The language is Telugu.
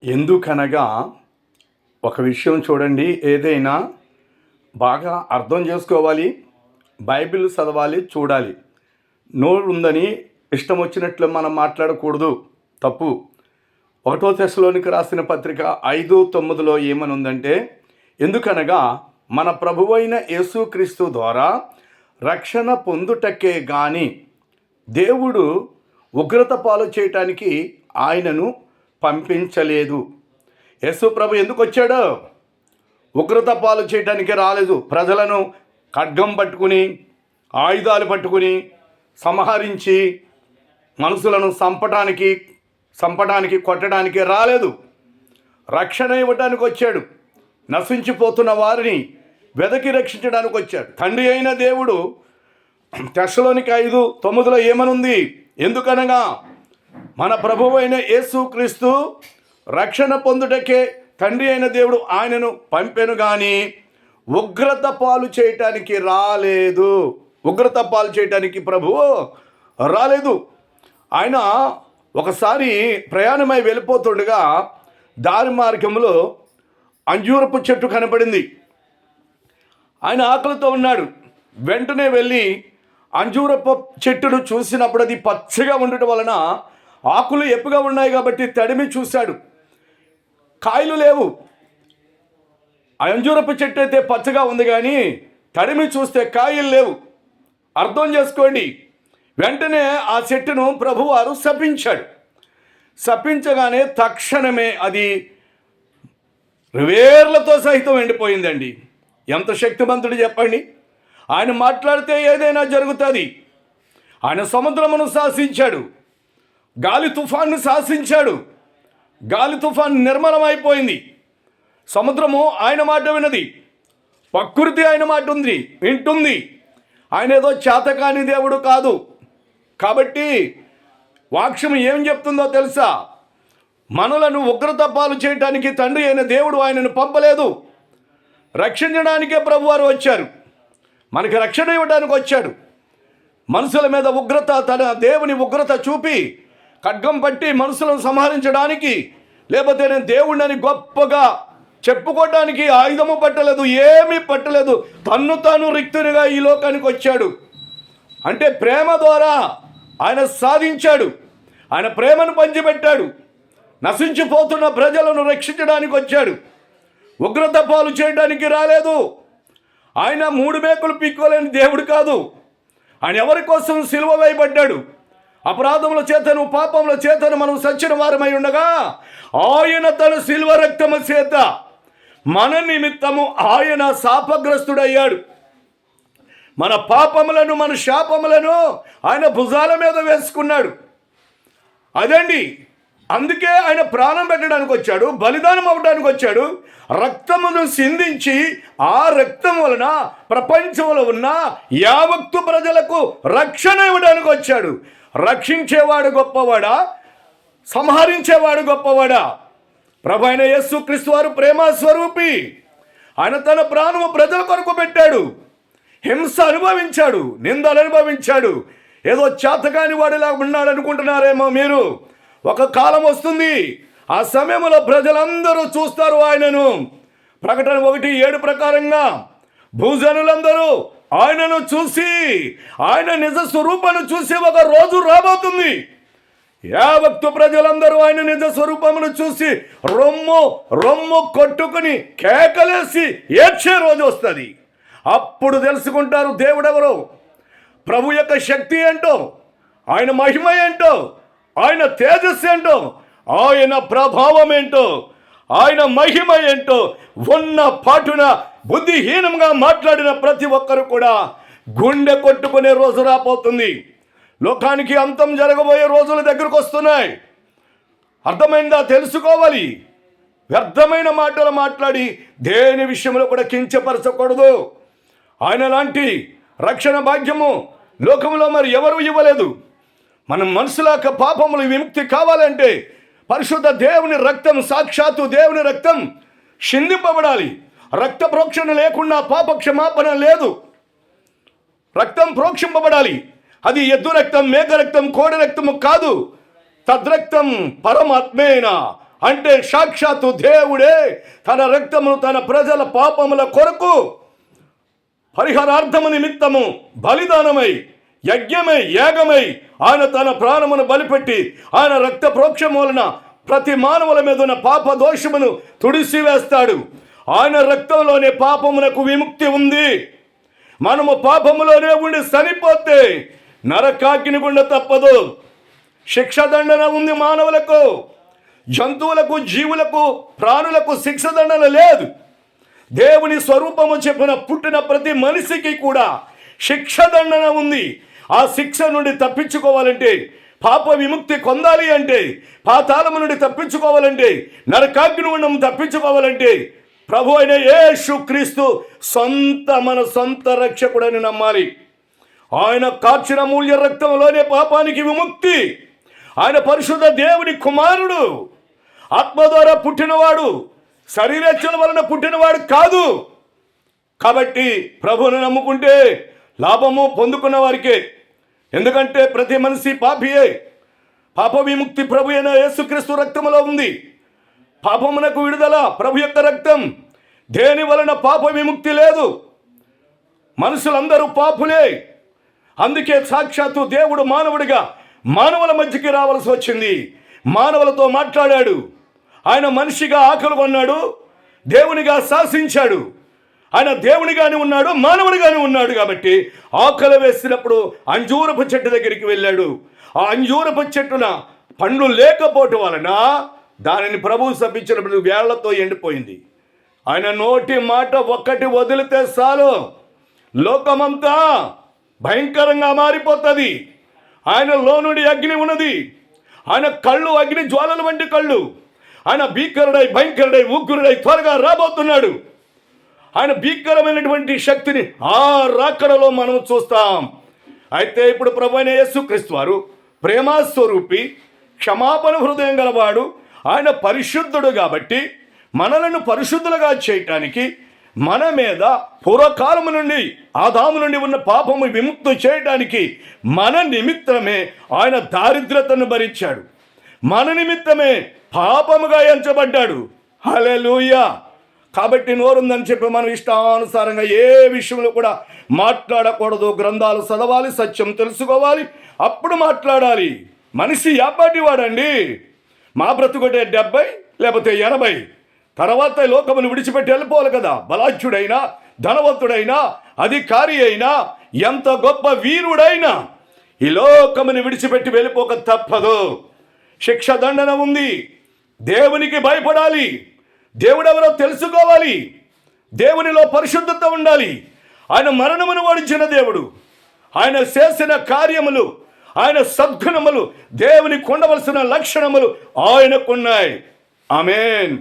ఎందుకనగా ఒక విషయం చూడండి, ఏదైనా బాగా అర్థం చేసుకోవాలి, బైబిల్ చదవాలి, చూడాలి. నోరు ఉందని ఇష్టం వచ్చినట్లు మనం మాట్లాడకూడదు, తప్పు. 1 తెస్సలోనికి రాసిన పత్రిక 5:9లో ఏమని ఉందంటే, ఎందుకనగా మన ప్రభువైన యేసుక్రీస్తు ద్వారా రక్షణ పొందుటకే గాని దేవుడు ఉగ్రత పాలు చేయటానికి ఆయనను పంపించలేదు. యేసు ప్రభు ఎందుకు వచ్చాడో? ఉగ్రత పాలు చేయటానికి రాలేదు. ప్రజలను ఖడ్గం పట్టుకుని, ఆయుధాలు పట్టుకుని సంహరించి మనుషులను చంపడానికి కొట్టడానికి రాలేదు. రక్షణ ఇవ్వటానికి వచ్చాడు. నశించిపోతున్న వారిని వెదకి రక్షించడానికి వచ్చాడు. తండ్రి అయిన దేవుడు తెస్సలోనికి 5:9లో ఏమనుంది? ఎందుకనగా మన ప్రభువైన యేసుక్రీస్తు రక్షణ పొందుటకే తండ్రి అయిన దేవుడు ఆయనను పంపెను కానీ ఉగ్రత పాలు చేయటానికి రాలేదు. ఉగ్రత పాలు చేయటానికి ప్రభువు రాలేదు. ఆయన ఒకసారి ప్రయాణమై వెళ్ళిపోతుండగా దారి మార్గంలో అంజూరపు చెట్టు కనపడింది. ఆయన ఆకలితో ఉన్నాడు. వెంటనే వెళ్ళి అంజూరపు చెట్టును చూసినప్పుడు అది పచ్చగా ఉండటం వలన ఆకులు ఎప్పుగా ఉన్నాయి కాబట్టి తడిమి చూశాడు. కాయలు లేవు. అంజూరపు చెట్టు అయితే పచ్చగా ఉంది కానీ తడిమి చూస్తే కాయలు లేవు. అర్థం చేసుకోండి. వెంటనే ఆ చెట్టును ప్రభువారు శపించాడు. శపించగానే తక్షణమే అది వేర్లతో సహితం ఎండిపోయిందండి. ఎంత శక్తిమంతుడు చెప్పండి. ఆయన మాట్లాడితే ఏదైనా జరుగుతుంది. ఆయన సముద్రమును శాసించాడు, గాలి తుఫాన్ని శాసించాడు. గాలి తుఫాన్ నిర్మలమైపోయింది. సముద్రము ఆయన మాట విన్నది. ప్రకృతి ఆయన మాట వింటుంది. ఆయన ఏదో చేతకాని దేవుడు కాదు. కాబట్టి వాక్యం ఏం చెప్తుందో తెలుసా? మనలను ఉగ్రత పాలు చేయడానికి తండ్రి అయిన దేవుడు ఆయనను పంపలేదు. రక్షించడానికే ప్రభువారు వచ్చారు. మనకి రక్షణ ఇవ్వడానికి వచ్చాడు. మనుషుల మీద ఉగ్రత, తన దేవుని ఉగ్రత చూపి ఖడ్గం పట్టి మనుషులను సంహరించడానికి, లేకపోతే నేను దేవుడిని గొప్పగా చెప్పుకోవడానికి ఆయుధము పట్టలేదు, ఏమీ పట్టలేదు. తన్ను తాను రిక్తునిగా ఈ లోకానికి వచ్చాడు. అంటే ప్రేమ ద్వారా ఆయన సాధించాడు. ఆయన ప్రేమను పంచిపెట్టాడు. నశించిపోతున్న ప్రజలను రక్షించడానికి వచ్చాడు. ఉగ్రత పాలు చేయడానికి రాలేదు. ఆయన 3 మేకులు పీక్కోలేని దేవుడు కాదు. ఆయన ఎవరి కోసం సిలువ వేయబడ్డాడు? అపరాధముల చేతను పాపముల చేతను మనం సచ్చిన వారమై ఉండగా ఆయన తన సిలువ రక్తము చేత మన నిమిత్తము ఆయన శాపగ్రస్తుడయ్యాడు. మన పాపములను, మన శాపములను ఆయన భుజాల మీద వేసుకున్నాడు. అదండి. అందుకే ఆయన ప్రాణం పెట్టడానికి వచ్చాడు, బలిదానం అవ్వడానికి వచ్చాడు. రక్తమును సిందించి ఆ రక్తం వలన ప్రపంచంలో ఉన్న యావత్తు ప్రజలకు రక్షణ ఇవ్వడానికి వచ్చాడు. రక్షించేవాడు గొప్పవాడా? సంహరించేవాడు గొప్పవాడా? ప్రభు అయిన యేసుక్రీస్తు వారు ప్రేమ స్వరూపి. ఆయన తన ప్రాణము ప్రజల కొరకు పెట్టాడు. హింస అనుభవించాడు, నిందలు అనుభవించాడు. ఏదో చేతకాని వాడిలా ఉన్నాడు అనుకుంటున్నారేమో మీరు. ఒక కాలం వస్తుంది, ఆ సమయంలో ప్రజలందరూ చూస్తారు ఆయనను. ప్రకటన 1:7 ప్రకారంగా భూజనులందరూ ఆయనను చూసి, ఆయన నిజ స్వరూపాన్ని చూసి ఒక రోజు రాబోతుంది. యావత్తు ప్రజలందరూ ఆయన నిజ స్వరూపమును చూసి రొమ్ము కొట్టుకుని కేకలేసి ఏడ్చే రోజు వస్తుంది. అప్పుడు తెలుసుకుంటారు దేవుడెవరో, ప్రభు యొక్క శక్తి ఏంటో, ఆయన మహిమ ఏంటో, ఆయన తేజస్సు ఏంటో, ఆయన ప్రభావం ఏంటో, ఆయన మహిమ ఏంటో. ఉన్న పాటున బుద్ధిహీనంగా మాట్లాడిన ప్రతి ఒక్కరు కూడా గుండె కొట్టుకునే రోజు రాబోతుంది. లోకానికి అంతం జరగబోయే రోజుల దగ్గరకు వస్తున్నాయి. అర్థమైందా? తెలుసుకోవాలి. వ్యర్థమైన మాటలు మాట్లాడి దేని విషయంలో కూడా కించపరచకూడదు. ఆయన లాంటి రక్షణ భాగ్యము లోకంలో మరి ఎవరు ఇవ్వలేదు. మనం మనుషుల పాపములు విముక్తి కావాలంటే పరిశుద్ధ దేవుని రక్తం, సాక్షాత్తు దేవుని రక్తం చిందింపబడాలి. రక్త ప్రోక్షణ లేకుండా పాప క్షమాపణ లేదు. రక్తం ప్రోక్షింపబడాలి. అది ఎద్దు రక్తం, మేక రక్తం, కోడి రక్తము కాదు. తద్రక్తం పరమాత్మేన అంటే సాక్షాత్తు దేవుడే తన రక్తమును తన ప్రజల పాపముల కొరకు పరిహారార్థము నిమిత్తము బలిదానమై యజ్ఞమై యాగమై ఆయన తన ప్రాణమును బలిపెట్టి ఆయన రక్త ప్రోక్షం వలన ప్రతి మానవుల మీద ఉన్న పాప దోషమును తుడిసివేస్తాడు. ఆయన రక్తంలోనే పాపమునకు విముక్తి ఉంది. మనము పాపములోనే ఉండి చనిపోతే నరకాగ్ని గుండ తప్పదు. శిక్షదండన ఉంది మానవులకు, జంతువులకు, జీవులకు, ప్రాణులకు శిక్షదండన లేదు. దేవుని స్వరూపము చెప్పిన పుట్టిన ప్రతి మనిషికి కూడా శిక్షదండన ఉంది. ఆ శిక్ష నుండి తప్పించుకోవాలంటే, పాప విముక్తి పొందాలి అంటే, పాతాళము నుండి తప్పించుకోవాలంటే, నరకాగ్ని నుండి తప్పించుకోవాలంటే ప్రభు అయిన యేసు క్రీస్తు మన సొంత రక్షకుడని నమ్మాలి. ఆయన కార్చిన మూల్య రక్తంలోనే పాపానికి విముక్తి. ఆయన పరిశుద్ధ దేవుని కుమారుడు, ఆత్మ ద్వారా పుట్టినవాడు, శరీరేచ్ఛల వలన పుట్టినవాడు కాదు. కాబట్టి ప్రభువును నమ్ముకుంటే లాభము పొందుకున్న వారికే. ఎందుకంటే ప్రతి మనిషి పాపియే. పాప విముక్తి ప్రభు అయిన యేసుక్రీస్తు రక్తములో ఉంది. పాపమునకు విడుదల ప్రభు యొక్క రక్తం. దేని వలన పాప విముక్తి లేదు. మనుషులందరూ పాపులే. అందుకే సాక్షాత్తు దేవుడు మానవుడిగా మానవుల మధ్యకి రావాల్సి వచ్చింది. మానవులతో మాట్లాడాడు. ఆయన మనిషిగా ఆకలి కొన్నాడు, దేవునిగా శాసించాడు. ఆయన దేవునిగానే ఉన్నాడు, మానవుడిగానే ఉన్నాడు. కాబట్టి ఆకలి వేసినప్పుడు అంజూరపు చెట్టు దగ్గరికి వెళ్ళాడు. ఆ అంజూరపు చెట్టున పండ్లు లేకపోవటం వలన దానిని ప్రభువు శపించినప్పుడు వేళ్లతో ఎండిపోయింది. ఆయన నోటి మాట ఒక్కటి వదిలితే చాలు లోకమంతా భయంకరంగా మారిపోతుంది. ఆయనలో నుండి అగ్ని ఉన్నది. ఆయన కళ్ళు అగ్ని జ్వాలల వంటి కళ్ళు. ఆయన భీకరుడై భయంకరుడై ఉగ్రుడై త్వరగా రాబోతున్నాడు. ఆయన భీకరమైనటువంటి శక్తిని ఆ రాకడలో మనం చూస్తాం. అయితే ఇప్పుడు ప్రభు అయిన యేసుక్రీస్తు వారు ప్రేమస్వరూపి, క్షమాపణ హృదయం గలవాడు. ఆయన పరిశుద్ధుడు కాబట్టి మనలను పరిశుద్ధులుగా చేయటానికి, మన మీద పూర్వకాలము నుండి ఆదాము నుండి ఉన్న పాపము విముక్తి చేయడానికి మన నిమిత్తమే ఆయన దారిద్రతను భరించాడు. మన నిమిత్తమే పాపముగా ఎంచబడ్డాడు. హల్లెలూయా. కాబట్టి నోరుందని చెప్పి మనం ఇష్టానుసారంగా ఏ విషయంలో కూడా మాట్లాడకూడదు. గ్రంథాలు చదవాలి, సత్యం తెలుసుకోవాలి, అప్పుడు మాట్లాడాలి. మనిషి యాపాటి వాడండి. మా బ్రతుకుంటే 70 లేకపోతే 80, తర్వాత లోకమును విడిచిపెట్టి వెళ్ళిపోవాలి కదా. బలాఢ్యుడైనా, ధనవంతుడైనా, అధికారి అయినా, ఎంత గొప్ప వీరుడైనా ఈ లోకమును విడిచిపెట్టి వెళ్ళిపోక తప్పదు. శిక్ష దండన ఉంది. దేవునికి భయపడాలి. దేవుడెవరో తెలుసుకోవాలి. దేవునిలో పరిశుద్ధత ఉండాలి. ఆయన మరణమును ఓడించిన దేవుడు. ఆయన చేసిన కార్యములు, ఆయన సద్గుణములు, దేవునికి ఉండవలసిన లక్షణములు ఆయనకున్నాయి. ఆమేన్.